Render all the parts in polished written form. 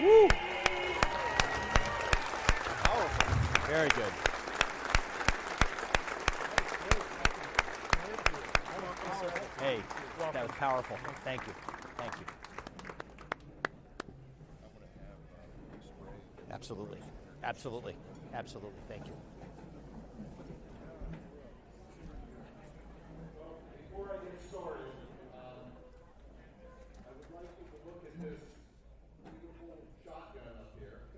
Woo! Powerful. Very good. Hey, that was powerful. Thank you. Thank you. Absolutely. Absolutely. Absolutely. Thank you. Before I get started, I would like you to look at this beautiful shotgun up here.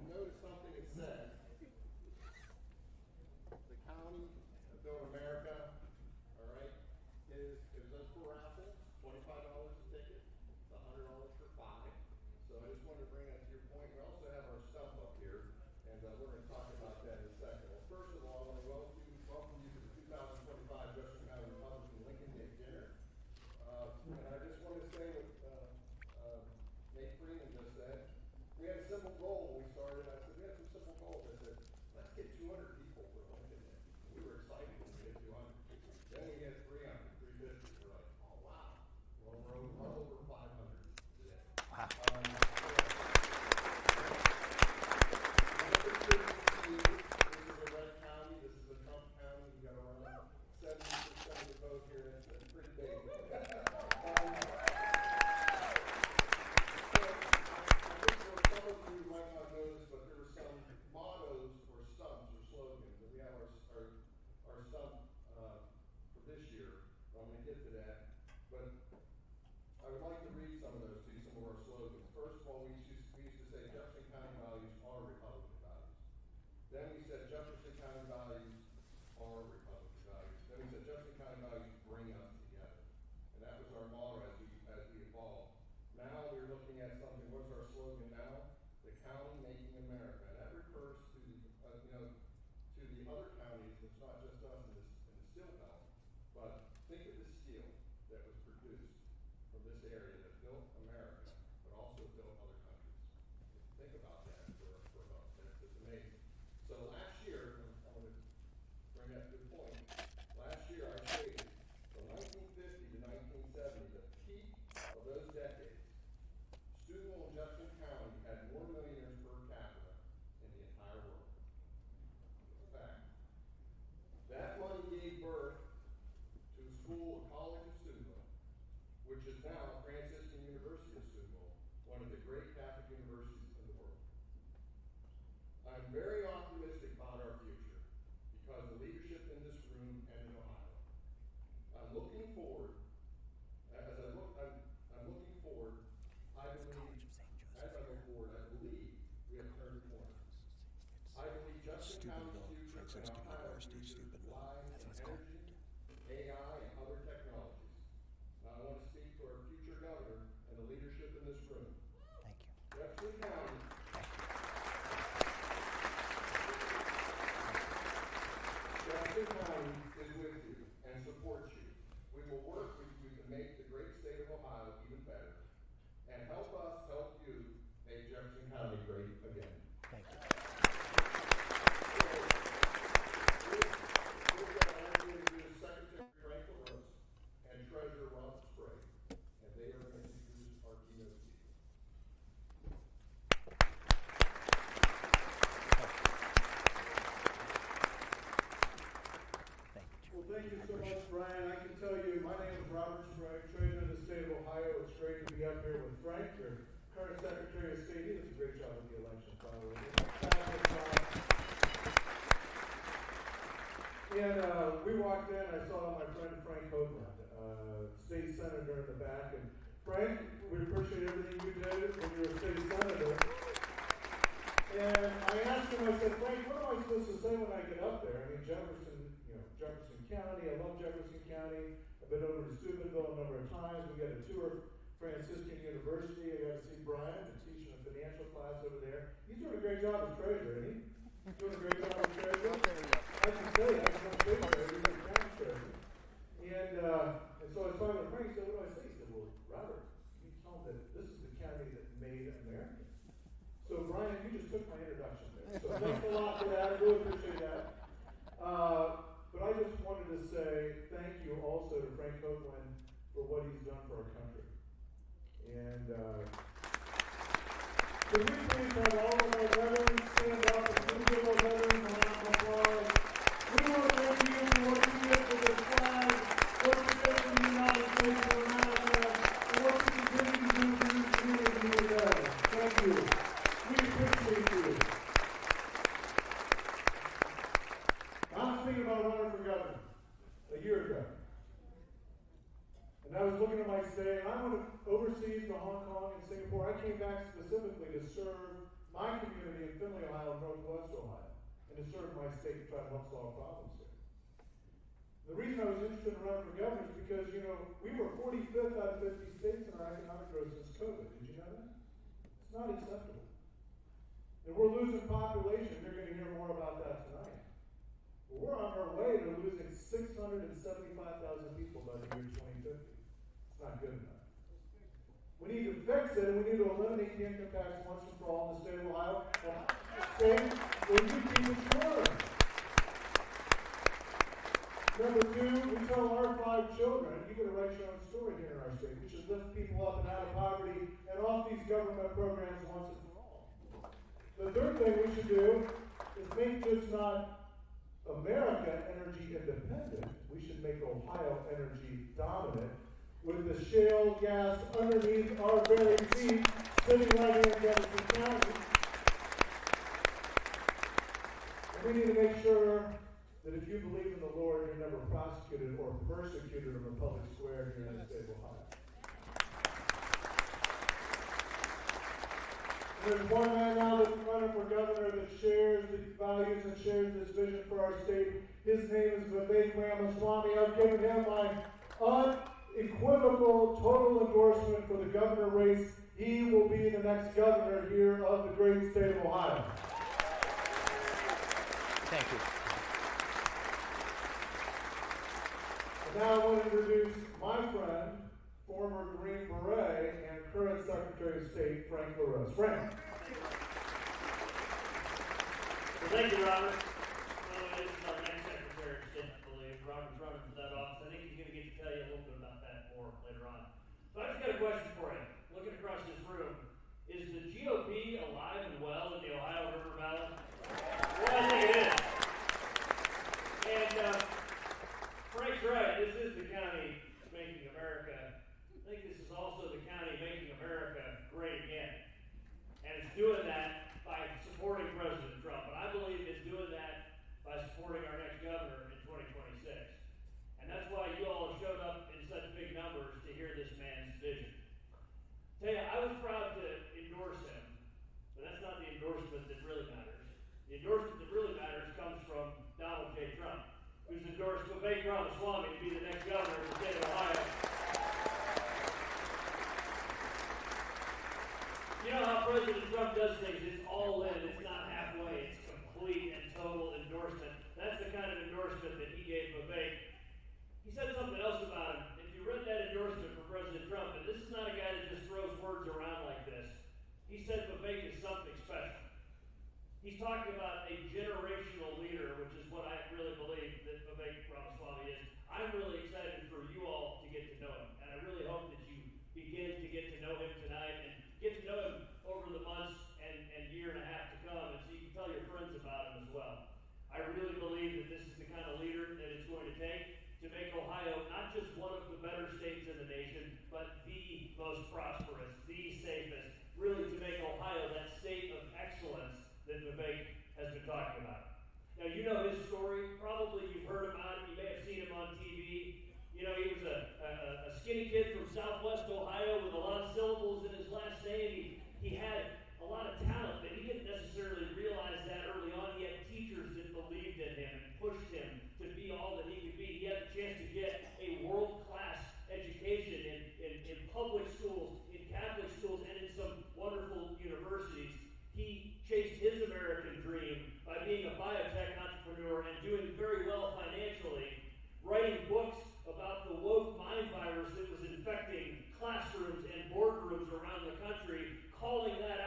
Notice something it says. The county of America, all right, is up for raffle, $25 a ticket, it's $100 for 5. So I just wanted to bring that to your point. We also have our stump up here, and we're going to talk about that in a second. Well, first of all, I want to welcome you to the 2025 Jefferson County Republican Lincoln Day Dinner. And I just want to say what Nate Freeman just said. We had a simple goal when we started. I said, we had some simple goals. I said, let's get 200 people for Lincoln Day. We were excited when we hit 200. Then we hit 300, 350. We're like, oh, wow. Well, we're well over 500 today. Wow. This is a red county. This is a Trump county. We got around 70% of the vote here. It's pretty big. Some of you might not know this, but there were some mottos or stumps or slogans, and we have our stump for this year. I'm going to get to that, but I would like to read some of those to you, some of our slogans. First of all, we used to say Jefferson County values are Republican values. Then we said Jefferson County values are Republican values. Then we said Jefferson County values bring us together, and that was our motto as we evolved. Now we're looking at something. What's our slogan now? The county making America. And that refers to the to the other counties. It's not just us in the steel belt, but think of the steel that was produced from this area that built America, but also built other countries. Think about that for us. That's amazing. So last year, I'm going to bring that to the point. Last year I stated from 1950 to 1970, the peak of those decades, Steubenville and Jefferson County had more millionaires per capita in the entire world. It's a fact. That money gave birth to a school, a college of Steubenville, which is now Franciscan University of Steubenville, one of the great Catholic universities in the world. I'm very optimistic about our future because of the leadership in this room and in Ohio. I'm looking forward, I'm looking forward, I believe we have turned the corner. I believe Jefferson County's future and Ohio's future lies in energy, AI, and other technologies. Now I want to speak to our future governor and the leadership in this room. Thank you. Jefferson County. Jefferson County is with you and supports you. We will work with you to make the great state of Ohio even better and help us help you make Jefferson County great again. Thank you. We're going to ask you to introduce Secretary Frank LaRose and Treasurer Ramaswamy, and they are going to introduce our keynote speaker. Well, thank you so much, Brian. I can tell you, my name is Robert Sprague, Treasurer of the state of Ohio. It's great to be up here with Frank, your current Secretary of State. He does a great job with the election, by the way. And we walked in, I saw my friend Frank Hoagland, state senator in the back. And Frank, we appreciate everything you did when you were state senator. And I asked him, I said, Frank, what am I supposed to say when I get up there? I mean, Jefferson County, I love Jefferson County. I've been over to Steubenville a number of times. We got a tour of Franciscan University. I got to see Brian, who's teaching a financial class over there. He's doing a great job as treasurer, isn't he? He's doing a great job as treasurer. I can say that. He's not state treasurer, he's county treasurer. And so I was talking to Frank, he said, what do I say? He said, well, Robert, you tell him that this is the county that made America. So, Brian, you just took my introduction there. So thanks a lot for that. I really appreciate that. But I just wanted to say thank you also to Frank Hoagland for what he's done for our country. And could we please have all of our veterans stand up and please give our veterans a round of applause? We want to thank you for what you did for this flag, what you did for the United States of America, and what you continue to do for your community today. Thank you. We appreciate you. I was thinking about running for governor a year ago. And I was looking at my state, and I went overseas to Hong Kong and Singapore. I came back specifically to serve my community in Findlay, Ohio, and Northwest Ohio, and to serve my state and try to help solve problems there. The reason I was interested in running for governor is because, we were 45th out of 50 states in our economic growth since COVID. Did you know that? It's not acceptable. And we're losing population. You're going to hear more about that tonight. But we're on our way to losing 675,000 people by the year 2050. It's not good enough. We need to fix it, and we need to eliminate the income tax once and for all in the state of Ohio. State where you keep insuring. Number two, we tell our 5 children, you got to write your own story here in our state. We should lift people up and out of poverty and off these government programs once and for all. The third thing we should do is make just not America energy independent. We should make Ohio energy dominant with the shale gas underneath our very feet, sitting right here in Jefferson County. And we need to make sure that if you believe in the Lord, you're never prosecuted or persecuted in the public square here in the state of Ohio. There's one man now that's running for governor that shares the values and shares this vision for our state. His name is Vivek Ramaswamy. I've given him my unequivocal, total endorsement for the governor race. He will be the next governor here of the great state of Ohio. Thank you. And now I want to introduce my friend, former Green Beret and current Secretary of State, Frank LaRose. Frank. Well, thank you, Robert. This is our next Secretary of State, I believe. Robert's running for that office. I think he's going to get to tell you a little bit about that more later on. So I just got a question for you. Looking across this room, is the GOP alive and well in the Ohio River Valley? Well, I think it is. And Frank's right. This is the county making America. I think this is also the county making America great again. And it's doing that by supporting President Trump. And I believe it's doing that by supporting our next governor in 2026. And that's why you all showed up in such big numbers to hear this man's vision. Tell you, I was proud to endorse him, but that's not the endorsement that really matters. The endorsement that really matters comes from Donald J. Trump, who's endorsed Vivek Ramaswamy to be the next governor of the state of Ohio. You know how President Trump does things. It's all in. It's not halfway. It's complete and total endorsement. That's the kind of endorsement that he gave Vivek. He said something else about him. If you read that endorsement for President Trump, and this is not a guy that just throws words around like this, he said Vivek is something special. He's talking about a generational leader, which is what I really believe that Vivek Ramaswamy is. I'm really excited for you all to get to know him, and I really hope that you begin to get to know him tonight and get to know him over the months and year and a half to come, and so you can tell your friends about him as well. I really believe that this is the kind of leader that it's going to take to make Ohio not just one of the better states in the nation, but the most prosperous, the safest, really to make Ohio that state of excellence that Vivek has been talking about. Now, you know his story. Probably you've heard about him. You may have seen him on TV. You know, he was a skinny kid from Southwest Ohio with a lot of syllables in his last name. He had a lot of talent, but he didn't necessarily realize that early on. He had teachers that believed in him and pushed him to be all that he could be. He had a chance to get a world-class education in public schools, in Catholic schools, and in some wonderful universities. He chased his American dream by being a biotech entrepreneur and doing very well financially, writing books about the woke mind virus that was infecting classrooms and boardrooms around the country, calling that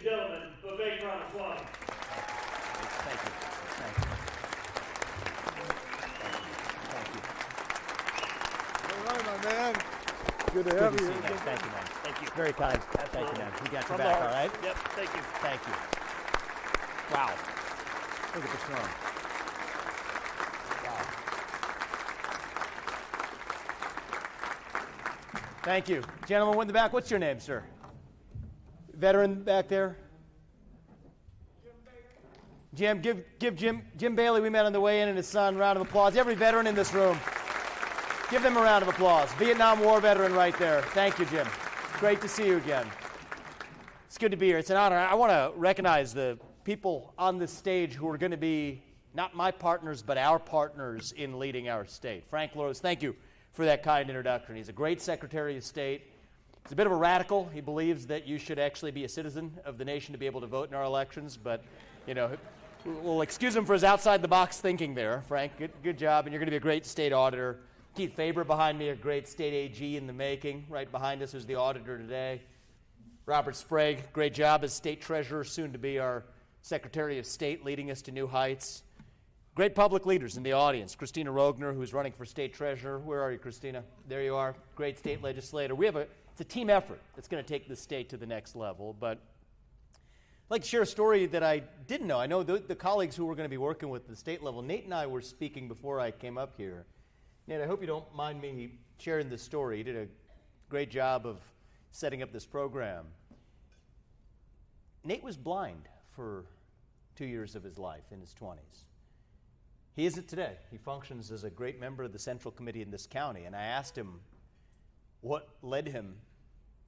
and gentlemen, Vivek Ramaswamy. Thank you. Thank you. Thank you. All right, my man. Good to Good have to you. see you, man. Thank you, man. Thank you. Very kind. Thank Absolutely. you, man. We got your From the back, heart. all right? Yep, thank you. Thank you. Wow. Look at the snow. Wow. Thank you. Gentleman in the back, what's your name, sir? Veteran back there? Jim, give Jim Bailey, we met on the way in, and his son, a round of applause. Every veteran in this room, give them a round of applause. Vietnam War veteran right there. Thank you, Jim. Great to see you again. It's good to be here. It's an honor. I want to recognize the people on this stage who are going to be not my partners, but our partners in leading our state. Frank Rose, thank you for that kind introduction. He's a great Secretary of State. He's a bit of a radical. He believes that you should actually be a citizen of the nation to be able to vote in our elections, but, you know, we'll excuse him for his outside-the-box thinking there. Frank, good job, and you're going to be a great state auditor. Keith Faber behind me, a great state AG in the making. Right behind us is the auditor today. Robert Sprague, great job as state treasurer, soon to be our Secretary of State, leading us to new heights. Great public leaders in the audience. Christina Rogner, who's running for state treasurer. Where are you, Christina? There you are. Great state legislator. It's a team effort that's going to take the state to the next level. But I'd like to share a story that I didn't know. I know the colleagues who were going to be working with the state level. Nate and I were speaking before I came up here. Nate, I hope you don't mind me sharing this story. You did a great job of setting up this program. Nate was blind for 2 years of his life in his 20s. He isn't today. He functions as a great member of the Central Committee in this county, and I asked him what led him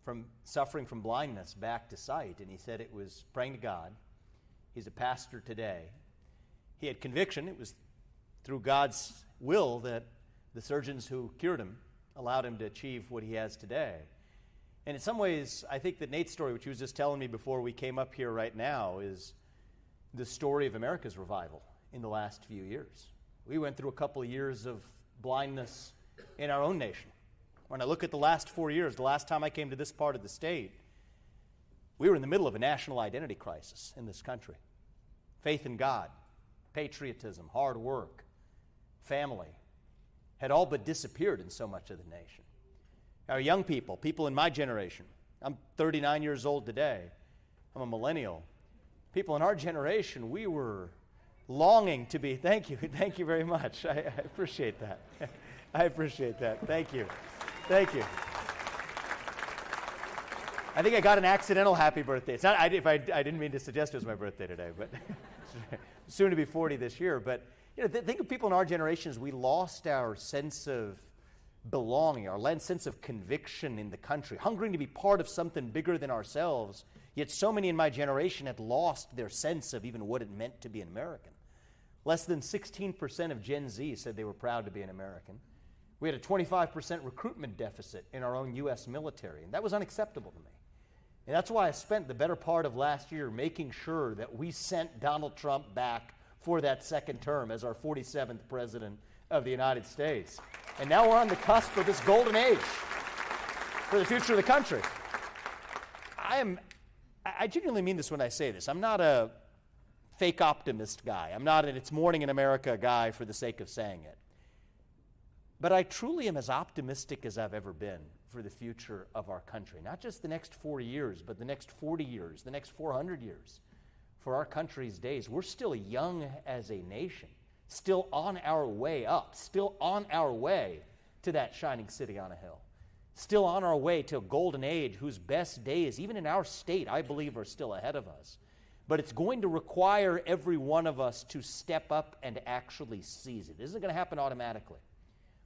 from suffering from blindness back to sight, and he said it was praying to God. He's a pastor today. He had conviction. It was through God's will that the surgeons who cured him allowed him to achieve what he has today. And in some ways, I think that Nate's story, which he was just telling me before we came up here right now, is the story of America's revival in the last few years. We went through a couple of years of blindness in our own nation. When I look at the last 4 years, the last time I came to this part of the state, we were in the middle of a national identity crisis in this country. Faith in God, patriotism, hard work, family had all but disappeared in so much of the nation. Our young people in my generation, I'm 39 years old today, I'm a millennial. People in our generation, we were longing to be, thank you very much. I appreciate that. I appreciate that. Thank you. Thank you. I think I got an accidental happy birthday. It's not, I didn't mean to suggest it was my birthday today, but soon to be 40 this year. But you know, think of people in our generation as we lost our sense of belonging, our sense of conviction in the country, hungering to be part of something bigger than ourselves. Yet so many in my generation had lost their sense of even what it meant to be an American. Less than 16% of Gen Z said they were proud to be an American. We had a 25% recruitment deficit in our own U.S. military, and that was unacceptable to me. And that's why I spent the better part of last year making sure that we sent Donald Trump back for that second term as our 47th president of the United States. And now we're on the cusp of this golden age for the future of the country. I genuinely mean this when I say this. I'm not a fake optimist guy. I'm not an It's Morning in America guy for the sake of saying it. But I truly am as optimistic as I've ever been for the future of our country. Not just the next 4 years, but the next 40 years, the next 400 years for our country's days. We're still young as a nation, still on our way up, still on our way to that shining city on a hill, still on our way to a golden age whose best days, even in our state, I believe are still ahead of us. But it's going to require every one of us to step up and actually seize it. It isn't going to happen automatically.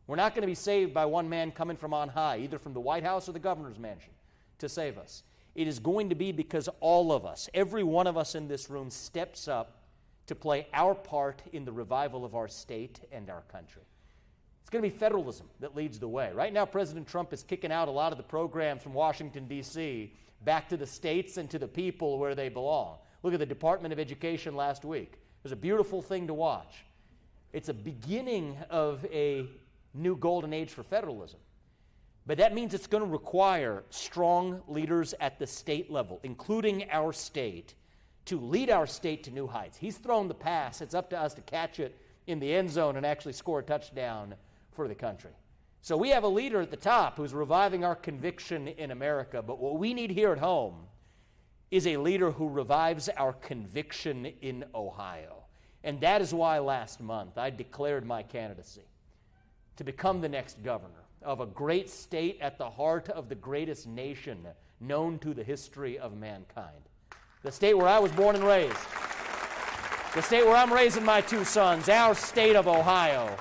We're not going to be saved by one man coming from on high, either from the White House or the governor's mansion, to save us. It is going to be because all of us, every one of us in this room, steps up to play our part in the revival of our state and our country. It's going to be federalism that leads the way. Right now, President Trump is kicking out a lot of the programs from Washington, D.C., back to the states and to the people where they belong. Look at the Department of Education last week. It was a beautiful thing to watch. It's a beginning of a new golden age for federalism. But that means it's going to require strong leaders at the state level, including our state, to lead our state to new heights. He's thrown the pass. It's up to us to catch it in the end zone and actually score a touchdown for the country. So we have a leader at the top who's reviving our conviction in America. But what we need here at home is a leader who revives our conviction in Ohio. And that is why last month I declared my candidacy to become the next governor of a great state at the heart of the greatest nation known to the history of mankind. The state where I was born and raised. The state where I'm raising my two sons, our state of Ohio.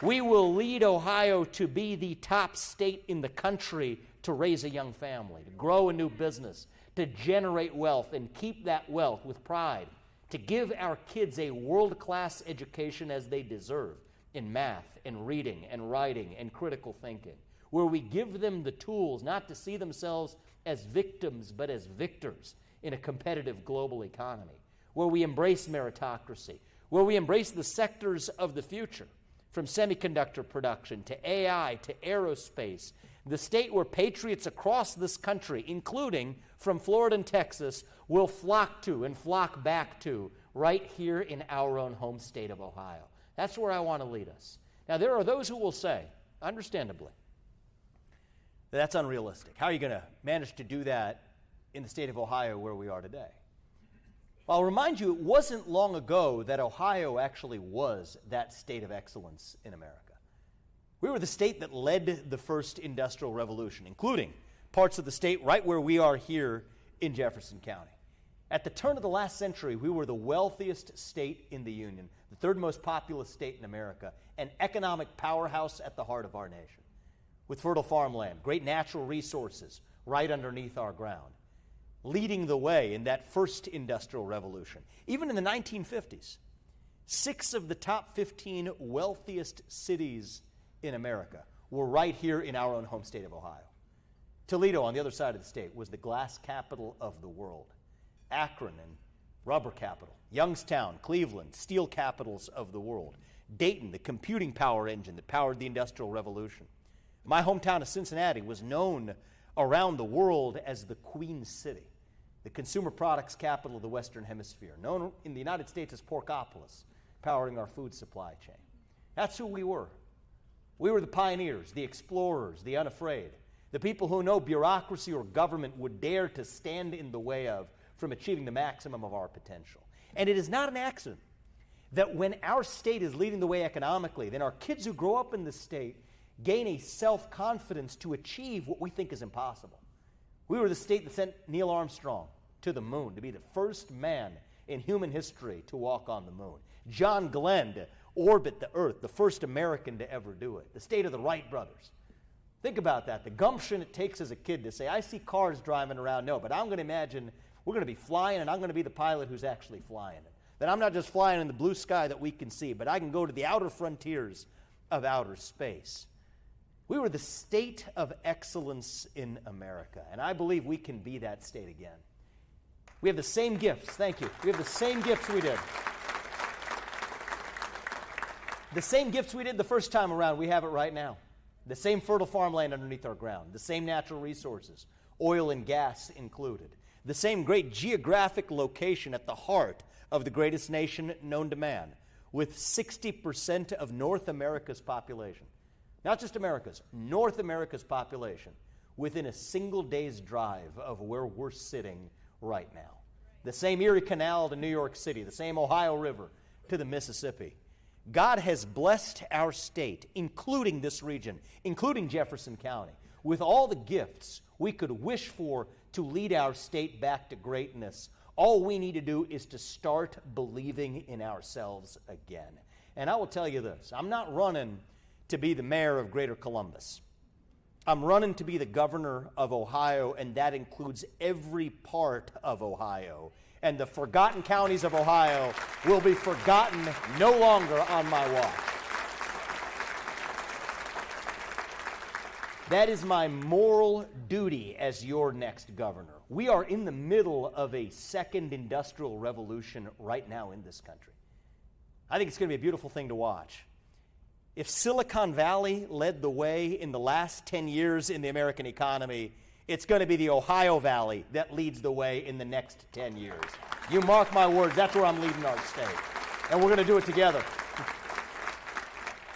We will lead Ohio to be the top state in the country to raise a young family, to grow a new business, to generate wealth and keep that wealth with pride, to give our kids a world-class education as they deserve in math and reading and writing and critical thinking, where we give them the tools not to see themselves as victims but as victors in a competitive global economy, where we embrace meritocracy, where we embrace the sectors of the future, from semiconductor production to AI to aerospace, the state where patriots across this country, including from Florida and Texas, will flock to and flock back to right here in our own home state of Ohio. That's where I want to lead us. Now, there are those who will say, understandably, that that's unrealistic. How are you going to manage to do that in the state of Ohio where we are today? Well, I'll remind you, it wasn't long ago that Ohio actually was that state of excellence in America. We were the state that led the first industrial revolution, including parts of the state right where we are here in Jefferson County. At the turn of the last century, we were the wealthiest state in the Union, the third most populous state in America, an economic powerhouse at the heart of our nation, with fertile farmland, great natural resources right underneath our ground, leading the way in that first industrial revolution. Even in the 1950s, 6 of the top 15 wealthiest cities in America were right here in our own home state of Ohio. Toledo, on the other side of the state, was the glass capital of the world. Akron and rubber capital. Youngstown, Cleveland, steel capitals of the world. Dayton, the computing power engine that powered the Industrial Revolution. My hometown of Cincinnati was known around the world as the Queen City, the consumer products capital of the Western Hemisphere, known in the United States as Porkopolis, powering our food supply chain. That's who we were. We were the pioneers, the explorers, the unafraid, the people who no bureaucracy or government would dare to stand in the way of from achieving the maximum of our potential. And it is not an accident that when our state is leading the way economically, then our kids who grow up in this state gain a self-confidence to achieve what we think is impossible. We were the state that sent Neil Armstrong to the moon to be the first man in human history to walk on the moon. John Glenn to orbit the Earth, the first American to ever do it. The state of the Wright brothers. Think about that, the gumption it takes as a kid to say, I see cars driving around. No, but I'm going to imagine we're going to be flying, and I'm going to be the pilot who's actually flying it. That I'm not just flying in the blue sky that we can see, but I can go to the outer frontiers of outer space. We were the state of excellence in America, and I believe we can be that state again. We have the same gifts. Thank you. We have the same gifts we did. The same gifts we did the first time around, we have it right now. The same fertile farmland underneath our ground, the same natural resources, oil and gas included, the same great geographic location at the heart of the greatest nation known to man, with 60% of North America's population, not just America's, North America's population, within a single day's drive of where we're sitting right now. The same Erie Canal to New York City, the same Ohio River to the Mississippi. God has blessed our state, including this region, including Jefferson County, with all the gifts we could wish for to lead our state back to greatness. All we need to do is to start believing in ourselves again. And I will tell you this, I'm not running to be the mayor of Greater Columbus. I'm running to be the governor of Ohio, and that includes every part of Ohio. And the forgotten counties of Ohio will be forgotten no longer on my watch. That is my moral duty as your next governor. We are in the middle of a second industrial revolution right now in this country. I think it's going to be a beautiful thing to watch. If Silicon Valley led the way in the last 10 years in the American economy, it's going to be the Ohio Valley that leads the way in the next 10 years. You mark my words, that's where I'm leading our state. And we're going to do it together.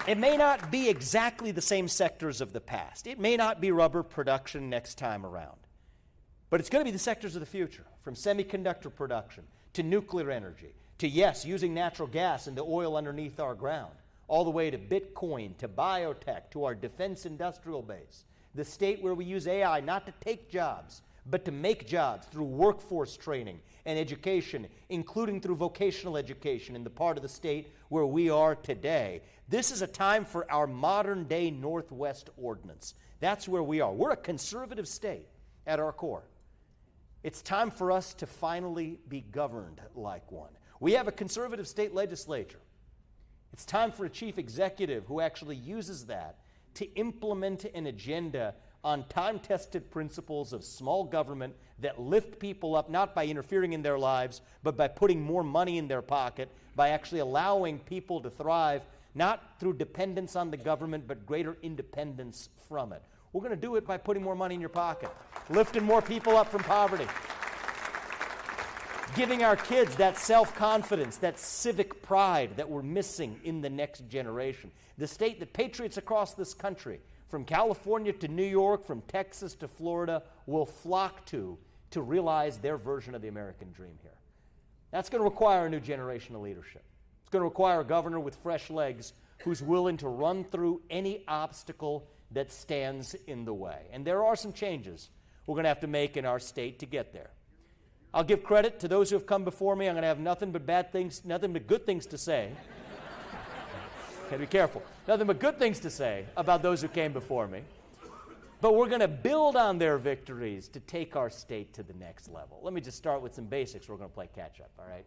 It may not be exactly the same sectors of the past. It may not be rubber production next time around. But it's going to be the sectors of the future, from semiconductor production to nuclear energy to, yes, using natural gas and the oil underneath our ground, all the way to Bitcoin, to biotech, to our defense industrial base. The state where we use AI not to take jobs, but to make jobs through workforce training and education, including through vocational education in the part of the state where we are today. This is a time for our modern-day Northwest Ordinance. That's where we are. We're a conservative state at our core. It's time for us to finally be governed like one. We have a conservative state legislature. It's time for a chief executive who actually uses that to implement an agenda on time-tested principles of small government that lift people up, not by interfering in their lives, but by putting more money in their pocket, by actually allowing people to thrive, not through dependence on the government, but greater independence from it. We're going to do it by putting more money in your pocket, lifting more people up from poverty, giving our kids that self-confidence, that civic pride that we're missing in the next generation. The state that patriots across this country, from California to New York, from Texas to Florida, will flock to realize their version of the American dream here. That's going to require a new generation of leadership. It's going to require a governor with fresh legs who's willing to run through any obstacle that stands in the way. And there are some changes we're going to have to make in our state to get there. I'll give credit to those who have come before me. I'm going to have nothing but good things to say. Gotta be careful. Nothing but good things to say about those who came before me. But we're going to build on their victories to take our state to the next level. Let me just start with some basics. We're going to play catch up, all right?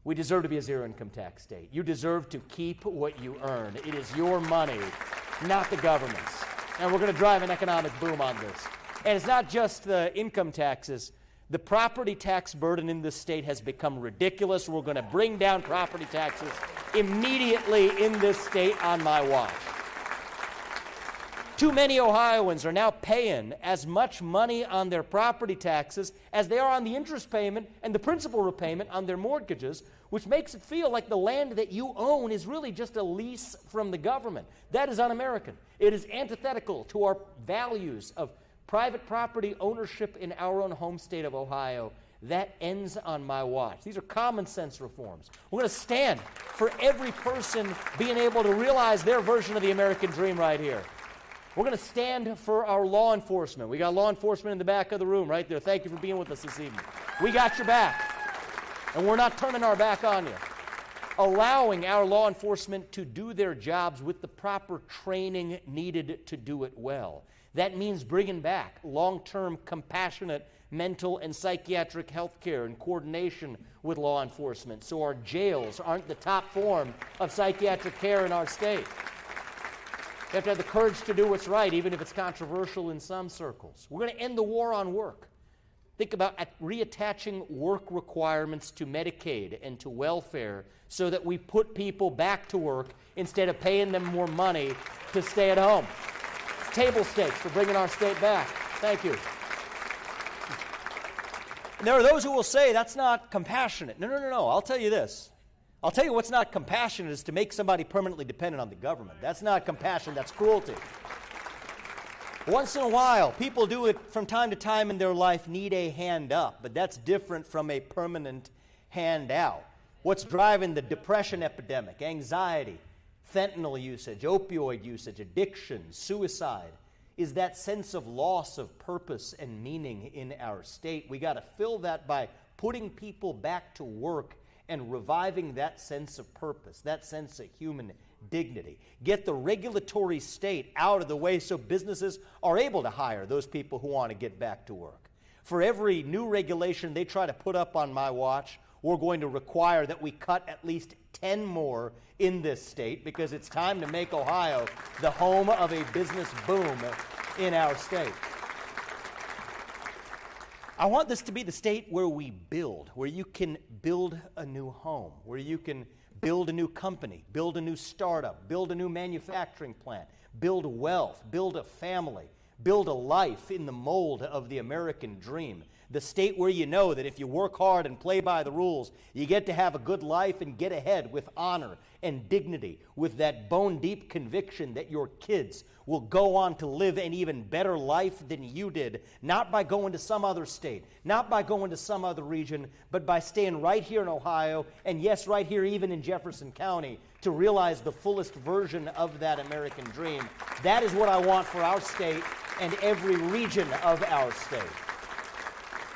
We deserve to be a zero-income tax state. You deserve to keep what you earn. It is your money, not the government's. And we're going to drive an economic boom on this. And it's not just the income taxes. The property tax burden in this state has become ridiculous. We're going to bring down property taxes immediately in this state on my watch. Too many Ohioans are now paying as much money on their property taxes as they are on the interest payment and the principal repayment on their mortgages, which makes it feel like the land that you own is really just a lease from the government. That is un-American. It is antithetical to our values of private property ownership in our own home state of Ohio. That ends on my watch. These are common sense reforms. We're going to stand for every person being able to realize their version of the American dream right here. We're going to stand for our law enforcement. We got law enforcement in the back of the room right there. Thank you for being with us this evening. We got your back, and we're not turning our back on you. Allowing our law enforcement to do their jobs with the proper training needed to do it well. That means bringing back long-term, compassionate mental and psychiatric health care in coordination with law enforcement, so our jails aren't the top form of psychiatric care in our state. We have to have the courage to do what's right, even if it's controversial in some circles. We're going to end the war on work. Think about reattaching work requirements to Medicaid and to welfare so that we put people back to work instead of paying them more money to stay at home. It's table stakes for bringing our state back. Thank you. And there are those who will say that's not compassionate. No. I'll tell you this. I'll tell you what's not compassionate is to make somebody permanently dependent on the government. That's not compassion, that's cruelty. Once in a while, people do it from time to time in their life, need a hand up, but that's different from a permanent handout. What's driving the depression epidemic, anxiety, fentanyl usage, opioid usage, addiction, suicide, is that sense of loss of purpose and meaning in our state. We got to fill that by putting people back to work and reviving that sense of purpose, that sense of human dignity. Get the regulatory state out of the way so businesses are able to hire those people who want to get back to work. For every new regulation they try to put up on my watch, we're going to require that we cut at least 10 more in this state because it's time to make Ohio the home of a business boom in our state. I want this to be the state where we build, where you can build a new home, where you can build a new company, build a new startup, build a new manufacturing plant, build wealth, build a family, build a life in the mold of the American dream. The state where you know that if you work hard and play by the rules, you get to have a good life and get ahead with honor and dignity, with that bone-deep conviction that your kids will go on to live an even better life than you did, not by going to some other state, not by going to some other region, but by staying right here in Ohio, and yes, right here even in Jefferson County, to realize the fullest version of that American dream. That is what I want for our state and every region of our state.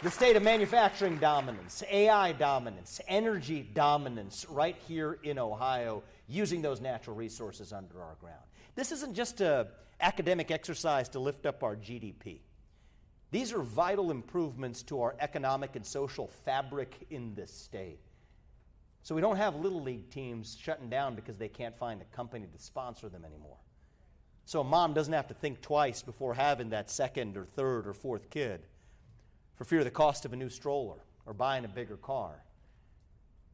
The state of manufacturing dominance, AI dominance, energy dominance right here in Ohio, using those natural resources under our ground. This isn't just an academic exercise to lift up our GDP. These are vital improvements to our economic and social fabric in this state. So we don't have Little League teams shutting down because they can't find a company to sponsor them anymore. So a mom doesn't have to think twice before having that second or third or fourth kid, for fear of the cost of a new stroller or buying a bigger car.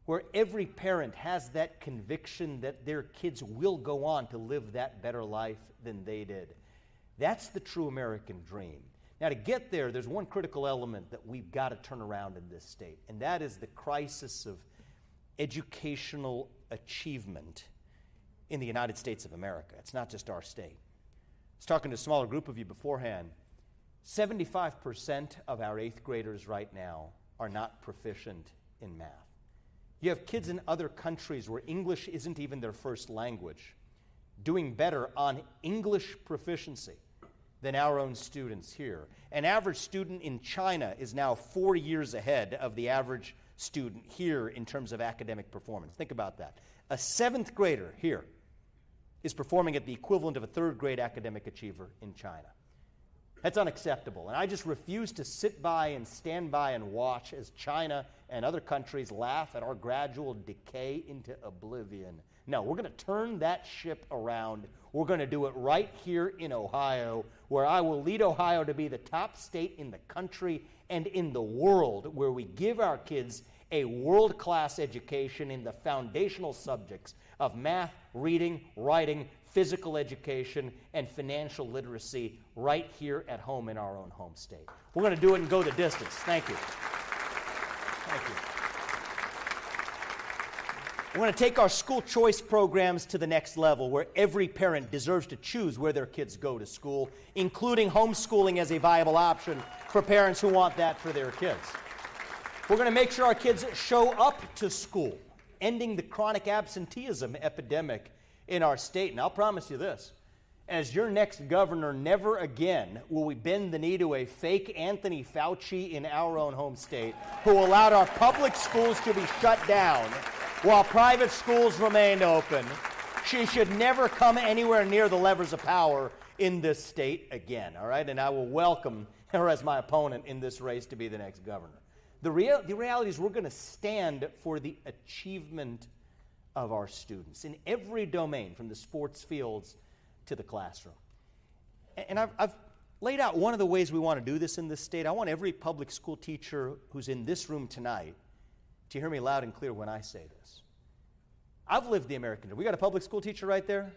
Where every parent has that conviction that their kids will go on to live that better life than they did. That's the true American dream. Now, to get there, there's one critical element that we've got to turn around in this state, and that is the crisis of educational achievement in the United States of America. It's not just our state. I was talking to a smaller group of you beforehand. 75% of our 8th graders right now are not proficient in math. You have kids in other countries where English isn't even their first language, doing better on English proficiency than our own students here. An average student in China is now 4 years ahead of the average student here in terms of academic performance. Think about that. A 7th grader here is performing at the equivalent of a 3rd grade academic achiever in China. That's unacceptable. And I just refuse to sit by and stand by and watch as China and other countries laugh at our gradual decay into oblivion. No, we're going to turn that ship around. We're going to do it right here in Ohio, where I will lead Ohio to be the top state in the country and in the world, where we give our kids a world-class education in the foundational subjects of math, reading, writing, physical education, and financial literacy right here at home in our own home state. We're going to do it and go the distance. Thank you. Thank you. We're going to take our school choice programs to the next level, where every parent deserves to choose where their kids go to school, including homeschooling as a viable option for parents who want that for their kids. We're going to make sure our kids show up to school, ending the chronic absenteeism epidemic in our state. And I'll promise you this, as your next governor, never again will we bend the knee to a fake Anthony Fauci in our own home state who allowed our public schools to be shut down while private schools remained open. She should never come anywhere near the levers of power in this state again, all right? And I will welcome her as my opponent in this race to be the next governor. The reality is we're going to stand for the achievement of our students in every domain, from the sports fields to the classroom. And I've laid out one of the ways we want to do this in this state. I want every public school teacher who's in this room tonight to hear me loud and clear when I say this. I've lived the American dream. We got a public school teacher right there?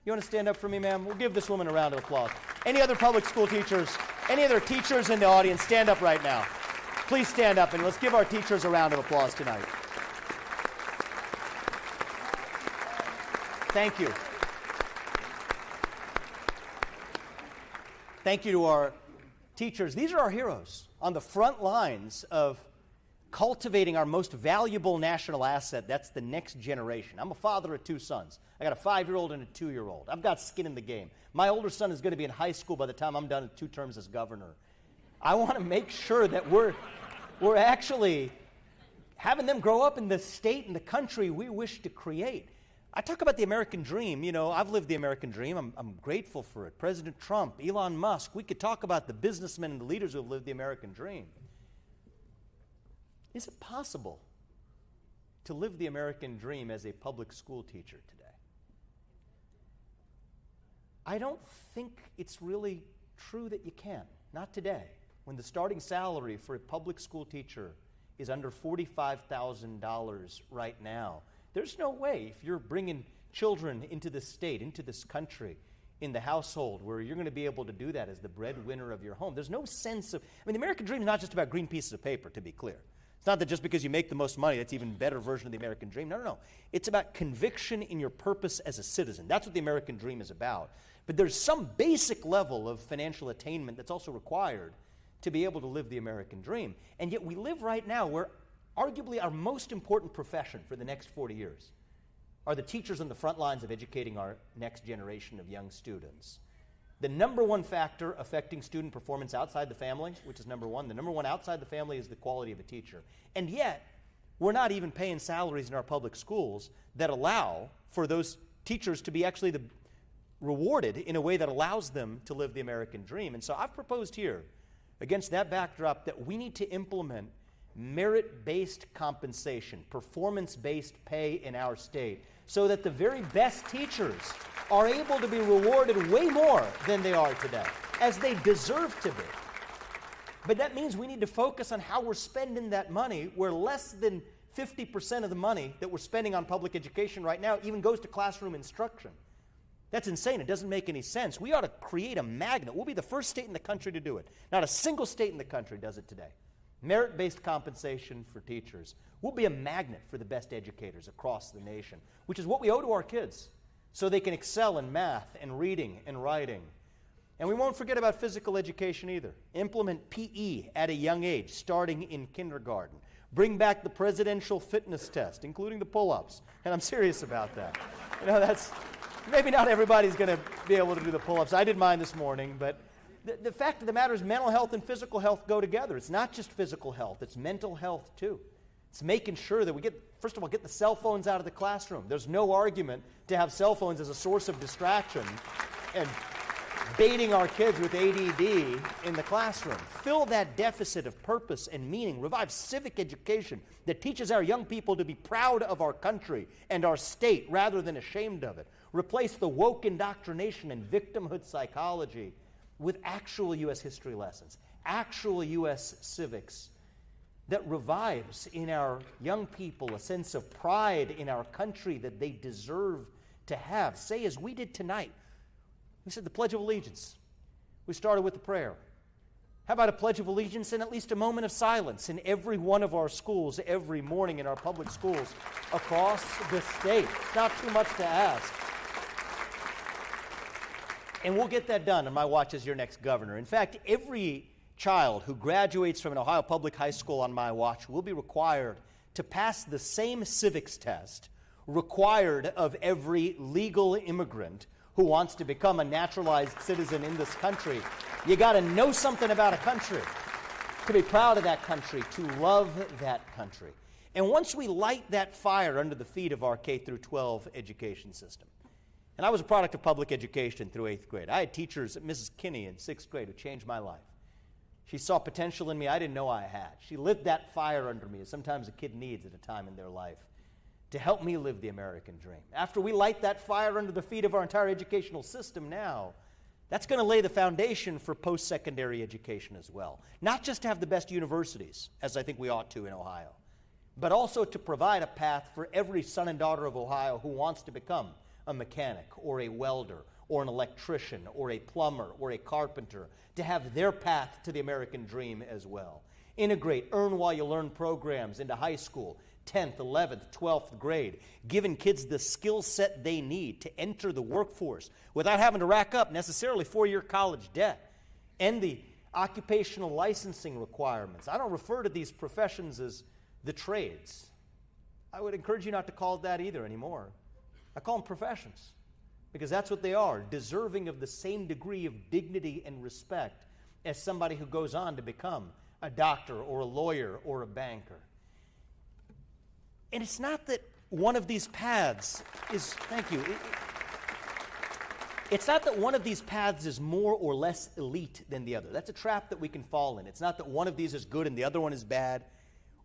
You want to stand up for me, ma'am? We'll give this woman a round of applause. Any other public school teachers, any other teachers in the audience, stand up right now. Please stand up and let's give our teachers a round of applause tonight. Thank you. Thank you to our teachers. These are our heroes on the front lines of cultivating our most valuable national asset. That's the next generation. I'm a father of 2 sons. I got a 5-year-old and a 2-year-old. I've got skin in the game. My older son is going to be in high school by the time I'm done with 2 terms as governor. I want to make sure that we're actually having them grow up in the state and the country we wish to create. I talk about the American dream. You know, I've lived the American dream. I'm grateful for it. President Trump, Elon Musk. We could talk about the businessmen and the leaders who have lived the American dream. Is it possible to live the American dream as a public school teacher today? I don't think it's really true that you can. Not today, when the starting salary for a public school teacher is under $45,000 right now. There's no way if you're bringing children into this state, into this country, in the household where you're going to be able to do that as the breadwinner of your home. There's no sense of, the American dream is not just about green pieces of paper, to be clear. It's not that just because you make the most money, that's even better version of the American dream. No. It's about conviction in your purpose as a citizen. That's what the American dream is about. But there's some basic level of financial attainment that's also required to be able to live the American dream. And yet we live right now where arguably our most important profession for the next 40 years are the teachers on the front lines of educating our next generation of young students. The number one factor affecting student performance outside the family, which is number one, the number one outside the family is the quality of a teacher. And yet, we're not even paying salaries in our public schools that allow for those teachers to be actually rewarded in a way that allows them to live the American dream. And so I've proposed here, against that backdrop, that we need to implement merit-based compensation, performance-based pay in our state, so that the very best teachers are able to be rewarded way more than they are today, as they deserve to be. But that means we need to focus on how we're spending that money, where less than 50% of the money that we're spending on public education right now even goes to classroom instruction. That's insane. It doesn't make any sense. We ought to create a magnet. We'll be the first state in the country to do it. Not a single state in the country does it today. Merit-based compensation for teachers. We'll be a magnet for the best educators across the nation, which is what we owe to our kids, so they can excel in math and reading and writing. And we won't forget about physical education either. Implement PE at a young age, starting in kindergarten. Bring back the presidential fitness test, including the pull-ups. And I'm serious about that. That's maybe not everybody's going to be able to do the pull-ups. I did mine this morning, but the fact of the matter is mental health and physical health go together. It's not just physical health, it's mental health too. It's making sure that we first of all, get the cell phones out of the classroom. There's no argument to have cell phones as a source of distraction and baiting our kids with ADD in the classroom. Fill that deficit of purpose and meaning. Revive civic education that teaches our young people to be proud of our country and our state rather than ashamed of it. Replace the woke indoctrination and victimhood psychology with actual U.S. history lessons, actual U.S. civics that revives in our young people a sense of pride in our country that they deserve to have. Say, as we did tonight, we said the Pledge of Allegiance. We started with the prayer. How about a Pledge of Allegiance and at least a moment of silence in every one of our schools every morning in our public schools across the state? It's not too much to ask. And we'll get that done on my watch as your next governor. In fact, every child who graduates from an Ohio public high school on my watch will be required to pass the same civics test required of every legal immigrant who wants to become a naturalized citizen in this country. You got to know something about a country, to be proud of that country, to love that country. And once we light that fire under the feet of our K through 12 education system, and I was a product of public education through 8th grade. I had teachers, Mrs. Kinney in 6th grade, who changed my life. She saw potential in me I didn't know I had. She lit that fire under me, as sometimes a kid needs at a time in their life, to help me live the American dream. After we light that fire under the feet of our entire educational system now, that's going to lay the foundation for post-secondary education as well. Not just to have the best universities, as I think we ought to in Ohio, but also to provide a path for every son and daughter of Ohio who wants to become a mechanic or a welder or an electrician or a plumber or a carpenter, to have their path to the American dream as well. Integrate earn while you learn programs into high school, 10th, 11th, 12th grade, giving kids the skill set they need to enter the workforce without having to rack up necessarily four-year college debt. And the occupational licensing requirements. I don't refer to these professions as the trades. I would encourage you not to call it that either anymore. I call them professions, because that's what they are, deserving of the same degree of dignity and respect as somebody who goes on to become a doctor or a lawyer or a banker. And it's not that one of these paths is, it's not that one of these paths is more or less elite than the other. That's a trap that we can fall in. It's not that one of these is good and the other one is bad,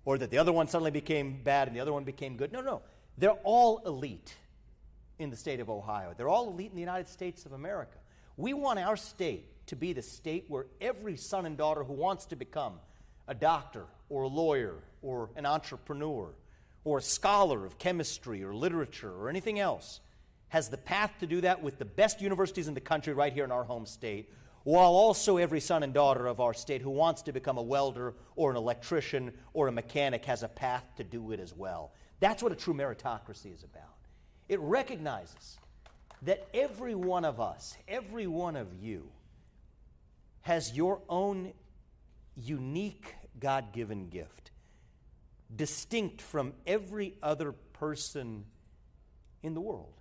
or that the other one suddenly became bad and the other one became good. No. They're all elite in the state of Ohio. They're all elite in the United States of America. We want our state to be the state where every son and daughter who wants to become a doctor or a lawyer or an entrepreneur or a scholar of chemistry or literature or anything else has the path to do that with the best universities in the country right here in our home state, while also every son and daughter of our state who wants to become a welder or an electrician or a mechanic has a path to do it as well. That's what a true meritocracy is about. It recognizes that every one of us, every one of you, has your own unique God-given gift, distinct from every other person in the world.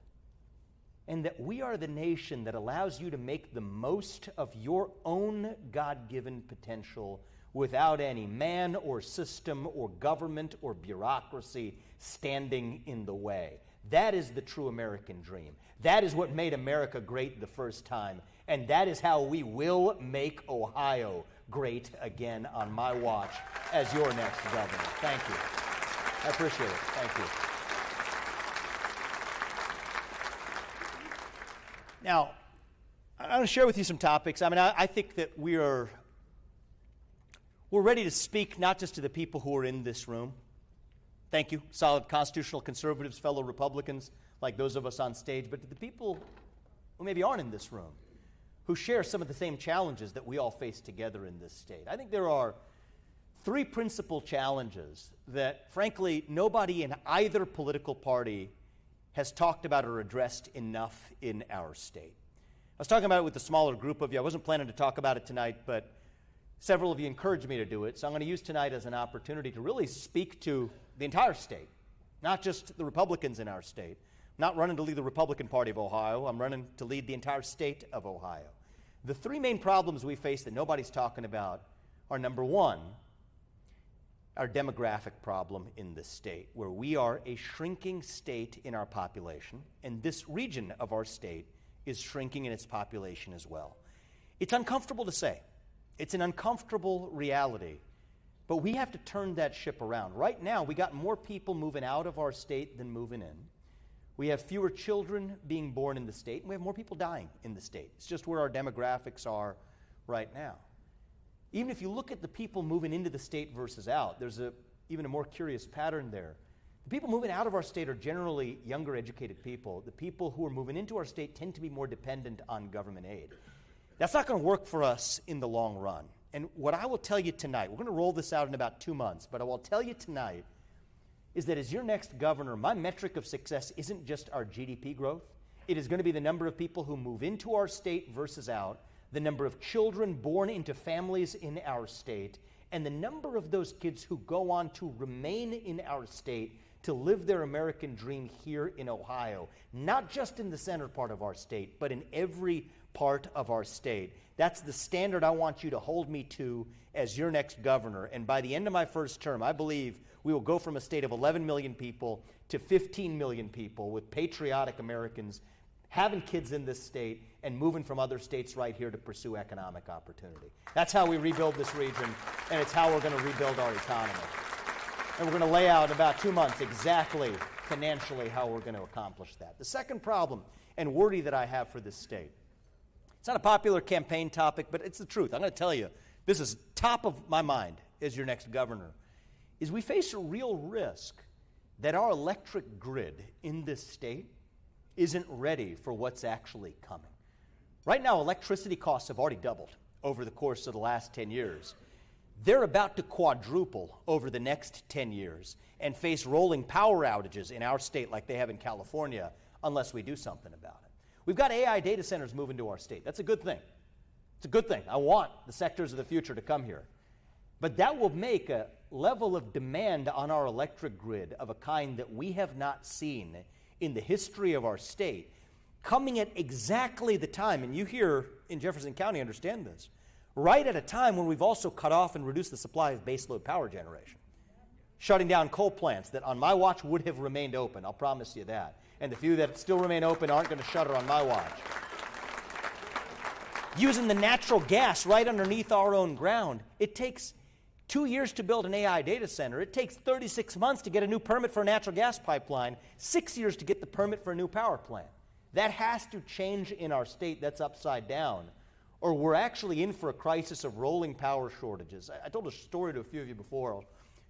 And that we are the nation that allows you to make the most of your own God-given potential without any man or system or government or bureaucracy standing in the way. That is the true American dream. That is what made America great the first time. And that is how we will make Ohio great again on my watch as your next governor. Thank you. I appreciate it. Thank you. Now, I want to share with you some topics. I mean, I think that we're ready to speak not just to the people who are in this room. Thank you, solid constitutional conservatives, fellow Republicans, like those of us on stage, but to the people who maybe aren't in this room, who share some of the same challenges that we all face together in this state. I think there are three principal challenges that, frankly, nobody in either political party has talked about or addressed enough in our state. I was talking about it with a smaller group of you. I wasn't planning to talk about it tonight, but several of you encouraged me to do it, so I'm going to use tonight as an opportunity to really speak to the entire state, not just the Republicans in our state. I'm not running to lead the Republican Party of Ohio. I'm running to lead the entire state of Ohio. The three main problems we face that nobody's talking about are, number one, our demographic problem in this state, where we are a shrinking state in our population, and this region of our state is shrinking in its population as well. It's uncomfortable to say. It's an uncomfortable reality, but we have to turn that ship around. Right now, we got more people moving out of our state than moving in. We have fewer children being born in the state, and we have more people dying in the state. It's just where our demographics are right now. Even if you look at the people moving into the state versus out, there's even a more curious pattern there. The people moving out of our state are generally younger, educated people. The people who are moving into our state tend to be more dependent on government aid. That's not going to work for us in the long run. And what I will tell you tonight, we're going to roll this out in about 2 months, but I will tell you tonight is that as your next governor, my metric of success isn't just our GDP growth. It is going to be the number of people who move into our state versus out, the number of children born into families in our state, and the number of those kids who go on to remain in our state to live their American dream here in Ohio, not just in the center part of our state, but in every part of our state. That's the standard I want you to hold me to as your next governor. And by the end of my first term, I believe we will go from a state of 11 million people to 15 million people with patriotic Americans having kids in this state and moving from other states right here to pursue economic opportunity. That's how we rebuild this region, and it's how we're going to rebuild our economy. And we're going to lay out in about 2 months exactly financially how we're going to accomplish that. The second problem and worry that I have for this state, it's not a popular campaign topic, but it's the truth. I'm going to tell you, this is top of my mind as your next governor, is we face a real risk that our electric grid in this state isn't ready for what's actually coming. Right now, electricity costs have already doubled over the course of the last 10 years. They're about to quadruple over the next 10 years and face rolling power outages in our state like they have in California unless we do something about it. We've got AI data centers moving to our state. That's a good thing. It's a good thing. I want the sectors of the future to come here. But that will make a level of demand on our electric grid of a kind that we have not seen in the history of our state, coming at exactly the time, and you here in Jefferson County understand this, right at a time when we've also cut off and reduced the supply of baseload power generation. Shutting down coal plants that on my watch would have remained open, I'll promise you that. And the few that still remain open aren't going to shutter on my watch. Using the natural gas right underneath our own ground, it takes 2 years to build an AI data center. It takes 36 months to get a new permit for a natural gas pipeline, 6 years to get the permit for a new power plant. That has to change in our state. That's upside down. Or we're actually in for a crisis of rolling power shortages. I told a story to a few of you before. I'll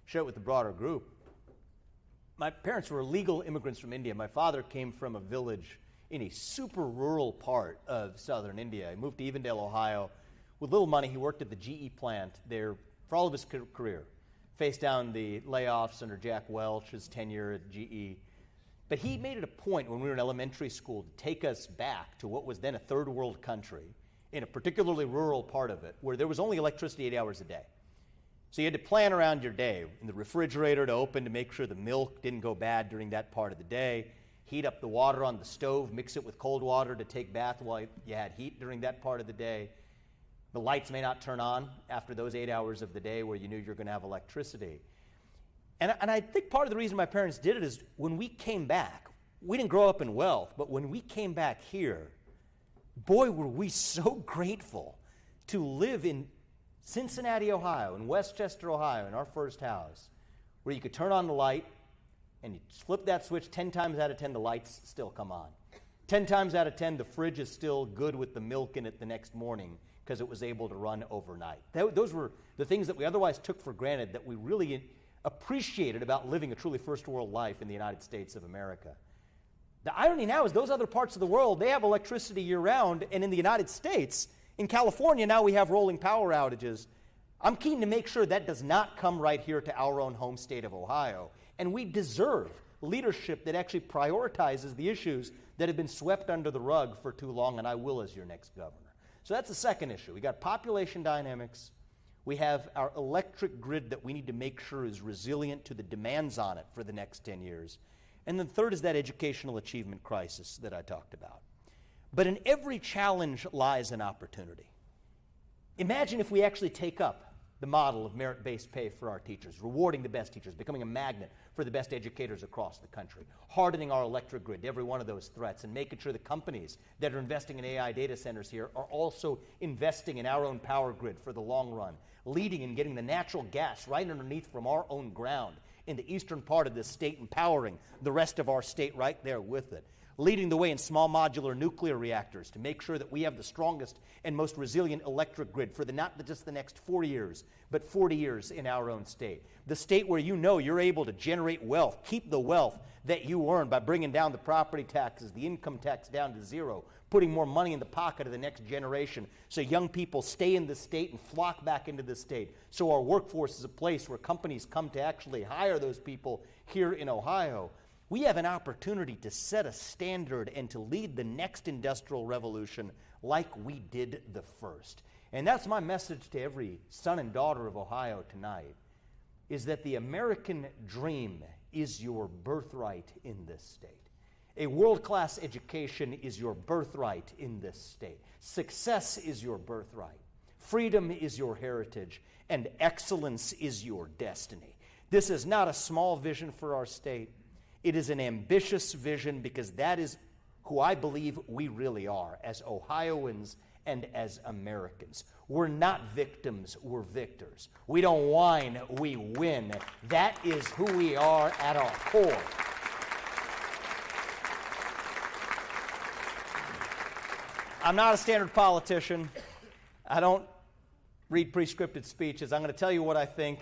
share it with the broader group. My parents were legal immigrants from India. My father came from a village in a super rural part of southern India. He moved to Evendale, Ohio. With little money, he worked at the GE plant there for all of his career. Faced down the layoffs under Jack Welch's tenure at GE. But he made it a point when we were in elementary school to take us back to what was then a third world country in a particularly rural part of it where there was only electricity 8 hours a day. So you had to plan around your day, in the refrigerator to open to make sure the milk didn't go bad during that part of the day, heat up the water on the stove, mix it with cold water to take bath while you had heat during that part of the day. The lights may not turn on after those 8 hours of the day where you knew you were going to have electricity. And I think part of the reason my parents did it is when we came back, we didn't grow up in wealth, but when we came back here, boy, were we so grateful to live in Cincinnati, Ohio, in Westchester, Ohio, in our first house, where you could turn on the light and you flip that switch 10 times out of 10, the lights still come on. 10 times out of 10, the fridge is still good with the milk in it the next morning because it was able to run overnight. Those were the things that we otherwise took for granted that we really appreciated about living a truly first world life in the United States of America. The irony now is those other parts of the world, they have electricity year-round, and in the United States, in California, now we have rolling power outages. I'm keen to make sure that does not come right here to our own home state of Ohio, and we deserve leadership that actually prioritizes the issues that have been swept under the rug for too long, and I will as your next governor. So that's the second issue. We got population dynamics. We have our electric grid that we need to make sure is resilient to the demands on it for the next 10 years. And then third is that educational achievement crisis that I talked about. But in every challenge lies an opportunity. Imagine if we actually take up the model of merit-based pay for our teachers, rewarding the best teachers, becoming a magnet for the best educators across the country, hardening our electric grid to every one of those threats, and making sure the companies that are investing in AI data centers here are also investing in our own power grid for the long run, leading and getting the natural gas right underneath from our own ground in the eastern part of this state, empowering the rest of our state right there with it, leading the way in small modular nuclear reactors to make sure that we have the strongest and most resilient electric grid for not just the next 4 years, but 40 years in our own state. The state where you know you're able to generate wealth, keep the wealth that you earn by bringing down the property taxes, the income tax down to zero, putting more money in the pocket of the next generation so young people stay in the state and flock back into the state. So our workforce is a place where companies come to actually hire those people here in Ohio. We have an opportunity to set a standard and to lead the next industrial revolution like we did the first. And that's my message to every son and daughter of Ohio tonight, is that the American dream is your birthright in this state. A world-class education is your birthright in this state. Success is your birthright. Freedom is your heritage. And excellence is your destiny. This is not a small vision for our state. It is an ambitious vision because that is who I believe we really are as Ohioans and as Americans. We're not victims, we're victors. We don't whine, we win. That is who we are at our core. I'm not a standard politician. I don't read pre-scripted speeches. I'm going to tell you what I think.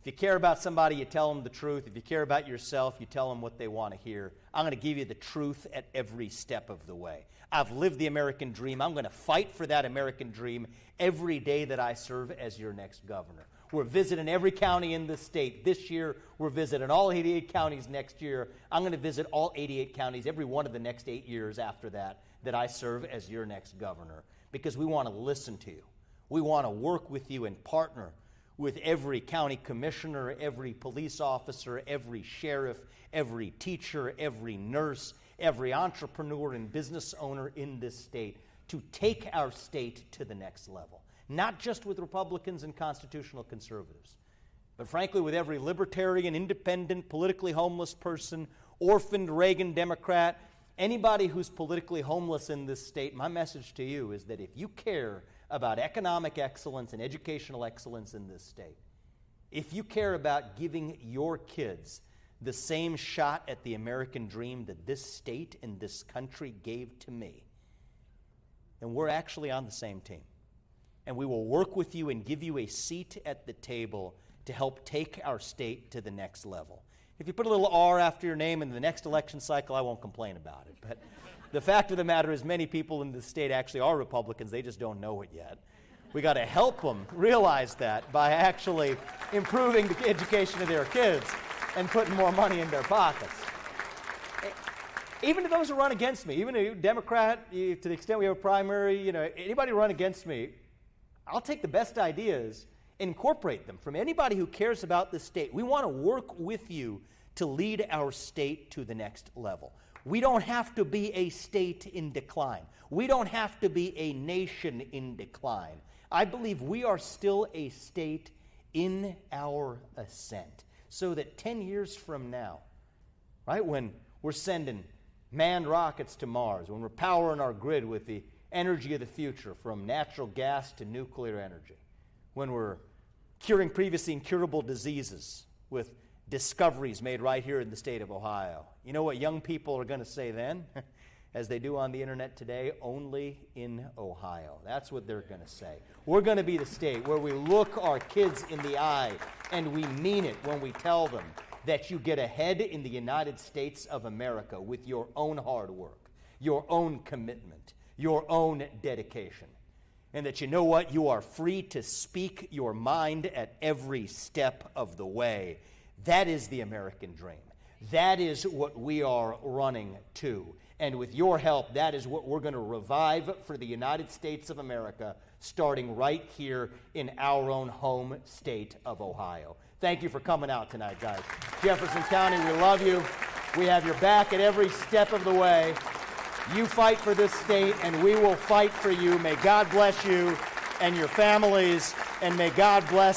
If you care about somebody, you tell them the truth. If you care about yourself, you tell them what they want to hear. I'm going to give you the truth at every step of the way. I've lived the American dream. I'm going to fight for that American dream every day that I serve as your next governor. We're visiting every county in the state. This year, we're visiting all 88 counties next year. I'm going to visit all 88 counties every one of the next 8 years after that I serve as your next governor, because we want to listen to you. We want to work with you and partner with every county commissioner, every police officer, every sheriff, every teacher, every nurse, every entrepreneur and business owner in this state to take our state to the next level. Not just with Republicans and constitutional conservatives, but frankly with every libertarian, independent, politically homeless person, orphaned Reagan Democrat, anybody who's politically homeless in this state. My message to you is that if you care about economic excellence and educational excellence in this state, if you care about giving your kids the same shot at the American dream that this state and this country gave to me, then we're actually on the same team. And we will work with you and give you a seat at the table to help take our state to the next level. If you put a little R after your name in the next election cycle, I won't complain about it. But the fact of the matter is many people in the state actually are Republicans. They just don't know it yet. We got to help them realize that by actually improving the education of their kids and putting more money in their pockets. Even to those who run against me, even a Democrat, to the extent we have a primary, anybody run against me, I'll take the best ideas and incorporate them from anybody who cares about the state. We want to work with you to lead our state to the next level. We don't have to be a state in decline. We don't have to be a nation in decline. I believe we are still a state in our ascent. So that 10 years from now, right, when we're sending manned rockets to Mars, when we're powering our grid with the energy of the future from natural gas to nuclear energy, when we're curing previously incurable diseases with discoveries made right here in the state of Ohio. You know what young people are going to say then? As they do on the internet today, only in Ohio. That's what they're going to say. We're going to be the state where we look our kids in the eye and we mean it when we tell them that you get ahead in the United States of America with your own hard work, your own commitment, your own dedication. And that you know what? You are free to speak your mind at every step of the way. That is the American dream. That is what we are running to. And with your help, that is what we're going to revive for the United States of America, starting right here in our own home state of Ohio. Thank you for coming out tonight, guys. Jefferson County, we love you. We have your back at every step of the way. You fight for this state, and we will fight for you. May God bless you and your families, and may God bless